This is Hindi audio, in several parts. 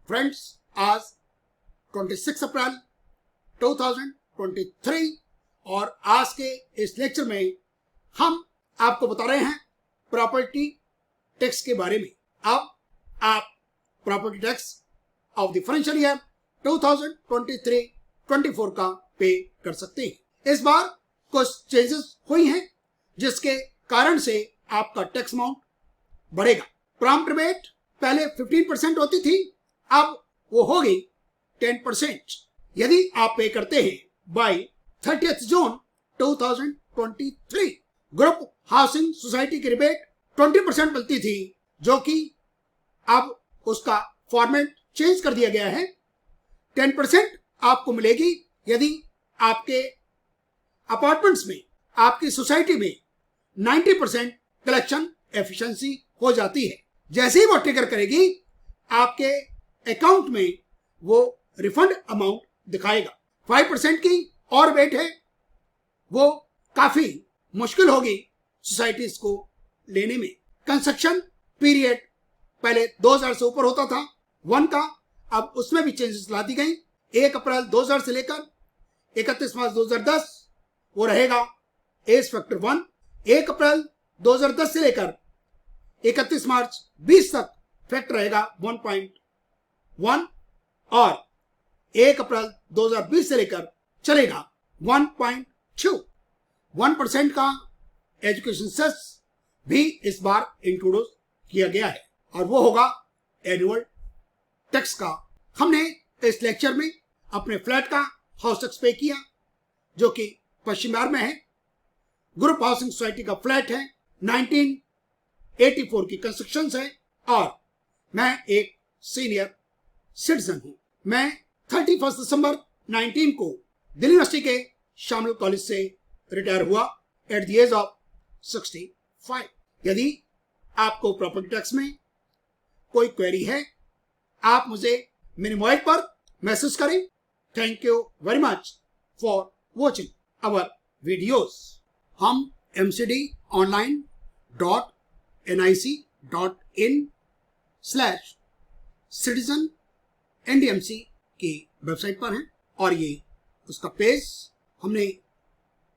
फ्रेंड्स, आज 26 अप्रैल 2023 और आज के इस लेक्चर में हम आपको बता रहे हैं प्रॉपर्टी टैक्स के बारे में। अब आप property tax of the financial year 2023-24 का पे कर सकते हैं। इस बार कुछ चेंजेस हुई हैं जिसके कारण से आपका टैक्स अमाउंट बढ़ेगा। प्रॉम्प्ट रिबेट पहले 15% होती थी, अब वो होगी 10%। यदि आप पे करते हैं बाय 30 जून 2023। ग्रुप हाउसिंग सोसाइटी की रिबेट 20% मिलती थी, जो कि अब उसका फॉर्मेट चेंज कर दिया गया है। 10% आपको मिलेगी यदि आपके अपार्टमेंट्स में, आपकी सोसाइटी में 90% कलेक्शन एफिशिएंसी हो जाती है। जैसे ही वो ट्रिगर करेगी, आपके अकाउंट में वो रिफंड अमाउंट दिखाएगा। 5% की और वेट है, वो काफी मुश्किल होगी सोसाइटीज को लेने में। कंस्ट्रक्शन पीरियड पहले 2000 से ऊपर होता था 1 का, अब उसमें भी चेंजेस ला दी गई। 1 अप्रैल 2000 से लेकर 31 मार्च 2010 वो रहेगा एज फैक्टर 1। 1 अप्रैल 2010 से लेकर 31 मार्च 20 तक फैक्टर रहेगा 1.1 और 1 अप्रैल 2020 से लेकर चलेगा 1.2। 1% का एजुकेशन सेस भी इस बार इंट्रोड्यूस किया गया है और वो होगा एनुअल टैक्स का। हमने इस लेक्चर में अपने फ्लैट का हाउस टैक्स पे किया, जो कि पश्चिम बिहार में है। ग्रुप हाउसिंग सोसाइटी का फ्लैट है, 1984 की कंस्ट्रक्शन है और मैं एक सीनियर सिटीजन हूं। मैं 31 दिसंबर 19 को दिल्ली यूनिवर्सिटी के शामल कॉलेज से रिटायर हुआ एट द एज ऑफ 65। यदि आपको प्रॉपर्टी टैक्स में कोई क्वेरी है, आप मुझे मेरे मोबाइल पर मैसेज करें। Thank you very much for watching our videos. हम mcd.nic.in/citizen NDMC की वेबसाइट पर हैं और ये उसका पेज हमने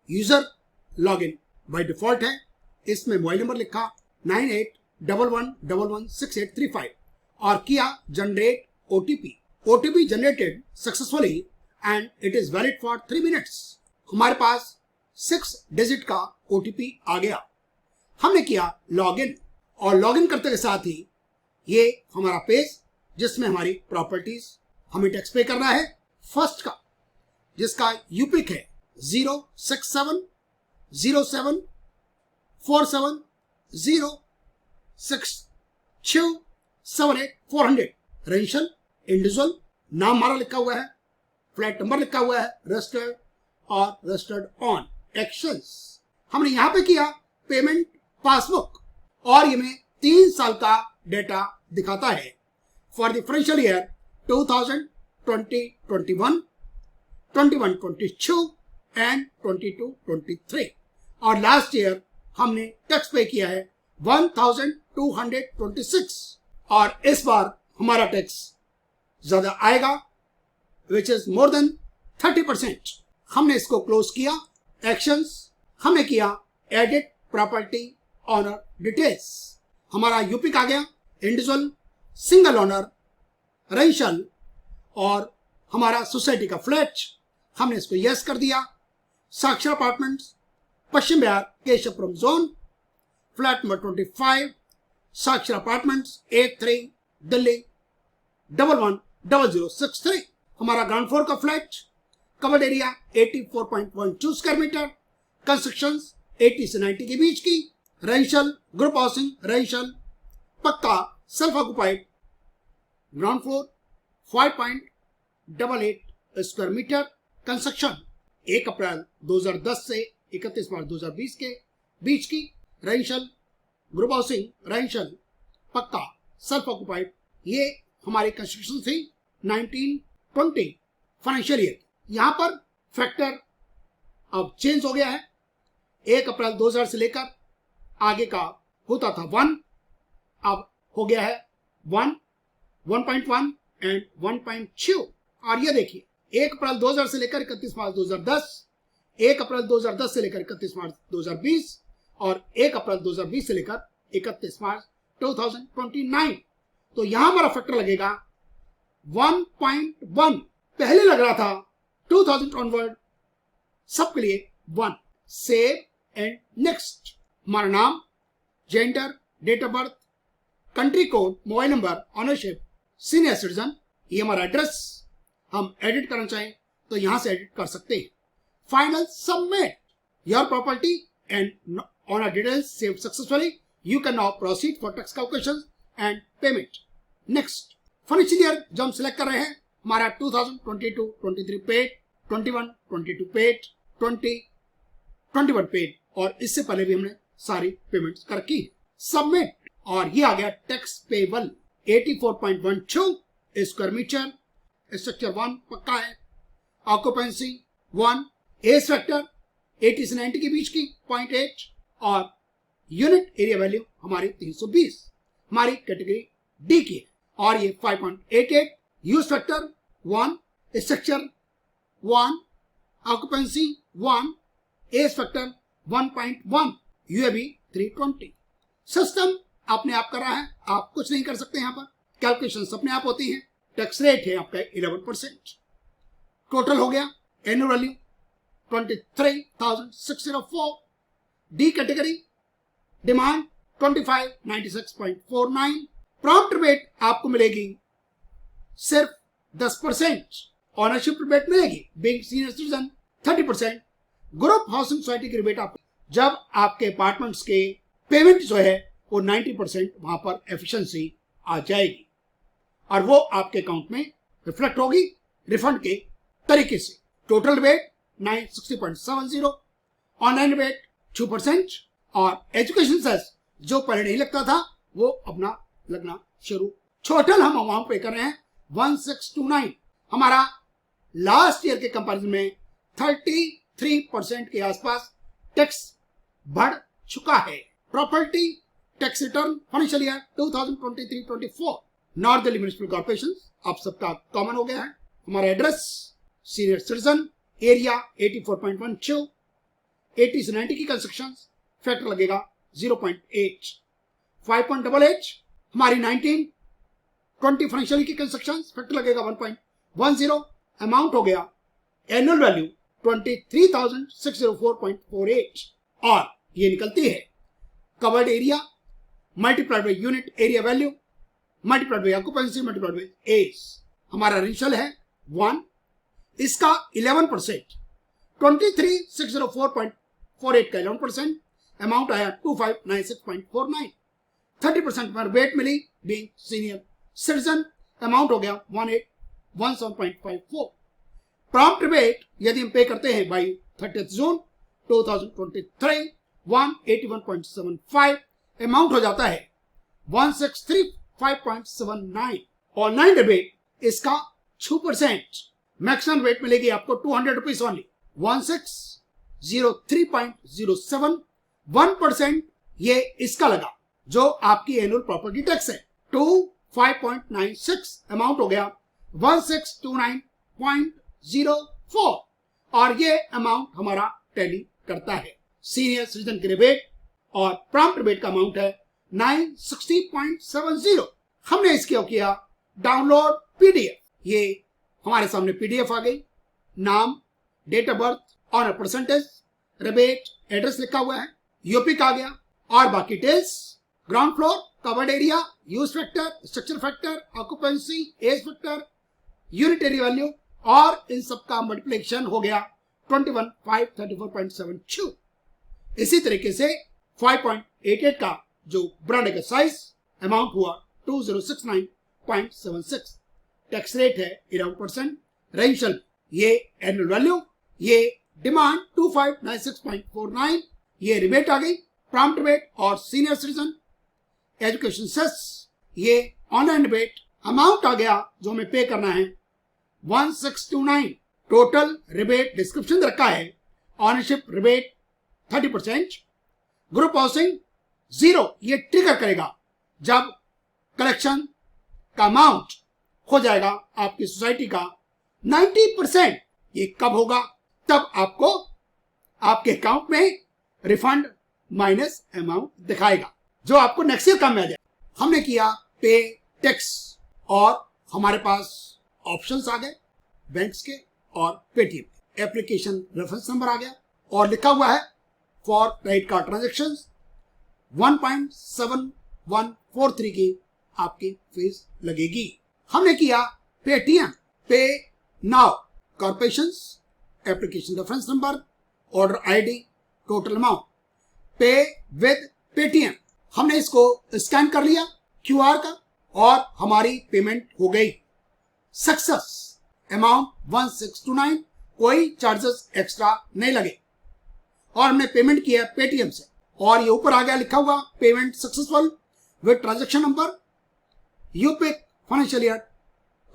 यूजर लॉगिन बाय डिफॉल्ट है। इसमें मोबाइल नंबर लिखा 9811116835 और किया generate OTP generated successfully and it is valid for 3 minutes. हमारे पास 6 डिजिट का OTP आ गया। हमने किया लॉगिन और लॉगिन करते के साथ ही ये हमारा पेज जिसमें हमारी प्रॉपर्टीज हमें टैक्स पे करना है। फर्स्ट का जिसका यूपिक है 0670704706278 रेंशल इंडिविजुअल, नाम हमारा लिखा हुआ है, फ्लैट नंबर लिखा हुआ है, रजिस्टर्ड और रजिस्टर्ड ऑन। एक्शंस हमने यहां पे किया पेमेंट पासबुक और ये में 3 साल का डेटा दिखाता है for the financial year 2020-21, 21-22 and 22-23 और लास्ट ईयर हमने टैक्स पे किया है 1226 और इस बार हमारा टैक्स ज्यादा आएगा विच इज मोर देन 30%। हमने इसको क्लोज किया। एक्शंस हमने किया एडिट प्रॉपर्टी ऑनर डिटेल्स, हमारा यूपिक आ गया, इंडिविजुअल, सिंगल ऑनर, रेंशल और हमारा सोसाइटी का फ्लैट, हमने इसको यस कर दिया। Sakshar apartments, Paschim Vihar, Keshavpuram zone, flat number 25, Sakshar apartments 83 Delhi 110063। हमारा ग्राउंड फ्लोर का flat, covered area 84.12 square metre, construction 80 से 90 के बीच की, रेंशल, ग्रुप हाउसिंग, रेंशल, पक्का, self occupied, ground floor 5.88 square metre, construction 1 April 2010 से 31 मार्च 2020 के बीच की, रेंशल, ग्रुप हाउसिंग, रेंशल, पक्का, सेल्फ ऑक्युपाइड। ये हमारी कंस्ट्रक्शन थी 1920 फाइनेंशियल ईयर। यहां पर फैक्टर अब चेंज हो गया है। 1 अप्रैल 2000 से लेकर आगे का होता था 1, अब हो गया है 1, 1.1, एंड 1.6। और ये देखिए 1 अप्रैल 2000 से लेकर 31 मार्च 2010, 1 अप्रैल 2010 से लेकर 31 मार्च 2020 और 1 अप्रैल 2020 से लेकर 31 मार्च 2029। तो यहां हमारा फैक्टर लगेगा 1.1। पहले लग रहा था 2000 ऑनवर्ड सबके लिए 1। Save and next. हमारा नाम, gender, date of birth, country code, mobile number, ownership, senior citizen, ये हमारा एड्रेस। हम एडिट करना चाहें तो यहां से एडिट कर सकते हैं। Final submit your property and honour details save successfully. You can now proceed for tax calculation and payment. Next financial year जो हम सिलेक्ट कर रहे हैं, हमारा 2022-23 पेड, 21-22 पेड, 20-21 पेड, और इससे पहले भी हमने सारी पेमेंट्स कर की। सबमिट, और ये आ गया tax payable 84.12 square metre, structure 1 पक्का है, ऑक्यूपेंसी 1, एज फैक्टर 80 से 90 के बीच की 0.8 और यूनिट एरिया वैल्यू हमारी 320 हमारी कैटेगरी डी की है। और ये 5.88, use factor 1, structure 1, occupancy 1, age factor 1.1, UAB 320। System अपने आप कर रहा है, आप कुछ नहीं कर सकते। यहाँ पर कैलकुलेशन अपने आप होती हैं। टैक्स रेट है आपका 11%। टोटल हो गया annual value 23,604। D category demand 2596.49। Prompt rebate आपको मिलेगी सिर्फ 10%। ऑनरशिप रिबेट मिलेगी being senior citizen 30%। Group housing society की रिबेट आपको जब आपके अपार्टमेंट्स के पेमेंट जो है वो 90% वहां पर एफिशिएंसी आ जाएगी और वो आपके अकाउंट में रिफ्लेक्ट होगी रिफंड के तरीके से। टोटल रिबेट 960.70, ऑनलाइन रिबेट 2% और एजुकेशन सेस जो पहले नहीं लगता था वो अपना लगना शुरू। टोटल हम अमाउंट पे कर रहे हैं 1629। हमारा लास्ट ईयर के कंपैरिजन में 33% के आसपास टैक्स बढ़ चुका है। Property tax return financial year 2023-24 north Delhi municipal corporation आप सबका कॉमन हो गया है। हमारा एड्रेस सीनियर सिटीजन, एरिया 84.12, 80 से 90 की कंस्ट्रक्शन, फैक्टर लगेगा 0.8। 5.88 हमारी 19-20 फाइनेंशियल की कंस्ट्रक्शन, फैक्टर लगेगा 1.10। अमाउंट हो गया एनुअल वैल्यू 23,604.48 और ये निकलती है covered area multiplied by unit area value multiplied by occupancy multiplied by age. हमारा रेशियो है 1, इसका 11%, 23,604.48 का 11%, अमाउंट आया 2596.49। 30% पर वेट मिली बीइंग सीनियर सिटीजन, अमाउंट हो गया 1817.54। प्रॉम्प्ट रिबेट यदि हम पे करते हैं बाई 30 जून 2023 181.75, अमाउंट हो जाता है 1635.79। ऑनलाइन रिबेट इसका 2%, मैक्सिमम रेट मिलेगी आपको 200 रुपीज ओनली 1603.07। 1% ये इसका लगा जो आपकी एनुअल प्रॉपर्टी टैक्स है 25.96, अमाउंट हो गया 1629.04 और ये अमाउंट हमारा टैली करता है। सीनियर सिटीजन की रिबेट और प्रॉम्प्ट रिबेट का अमाउंट है 960.70। हमने इसके किया डाउनलोड पीडीएफ। ये हमारे सामने पीडीएफ आ गई, नाम, date of birth, owner percentage, rebate, address लिखा हुआ है, यूपी का आ गया और बाकी details, ground floor, covered area, use factor, structure factor, occupancy, age factor, unit area value और इन सब का मल्टीप्लिकेशन हो गया 21,534.72। इसी तरीके से 5.88 का जो ब्रांड का साइज अमाउंट हुआ 2069.76। टैक्स रेट है 11%। रेंशल ये एनुअल वैल्यू, ये डिमांड 2596.49, ये रिबेट आ गई प्रॉम्प्ट रिबेट और सीनियर सिटीजन। एजुकेशन सेस ये ऑनलाइन रिबेट, अमाउंट आ गया जो हमें पे करना है 1629। टोटल रिबेट डिस्क्रिप्शन रखा है, ऑनरशिप रिबेट 30%, ग्रुप हाउसिंग 0 ये ट्रिगर करेगा जब कलेक्शन का अमाउंट हो जाएगा आपकी सोसाइटी का 90%। ये कब होगा? तब आपको आपके अकाउंट में रिफंड माइनस अमाउंट दिखाएगा जो आपको नेक्स्ट ईयर काम में आ जाए। हमने किया पे टैक्स और हमारे पास ऑप्शंस आ गए बैंक्स के और पेटीएम के। एप्लीकेशन रेफरेंस नंबर आ गया और लिखा हुआ है फॉर क्रेडिट कार्ड ट्रांजेक्शन 1.7143 की आपकी फीस लगेगी। हमने किया पेटीएम पे now corporation, application reference number, order ID, total amount, पे विद पेटीएम। हमने इसको स्कैन कर लिया क्यूआर का और हमारी पेमेंट हो गई सक्सेस। अमाउंट 1629, कोई चार्जेस एक्स्ट्रा नहीं लगे और हमने पेमेंट किया पेटीएम से और ये ऊपर आ गया लिखा हुआ payment successful with transaction number यूपिक फाइनेंशियल ईयर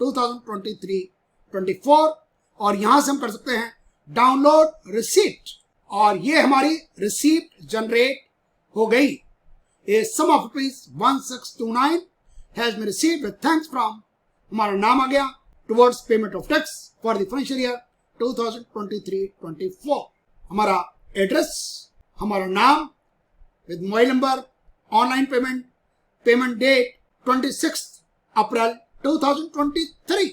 2023-24 और यहां से हम कर सकते हैं डाउनलोड रिसीप्ट और ये हमारी रिसीप्ट जनरेट हो गई। A sum of ₹1629 has been received with thanks from, हमारा नाम आ गया towards payment of tax for the financial year 2023-24। हमारा एड्रेस, हमारा नाम with mobile number, online payment, payment date 26 April 2023।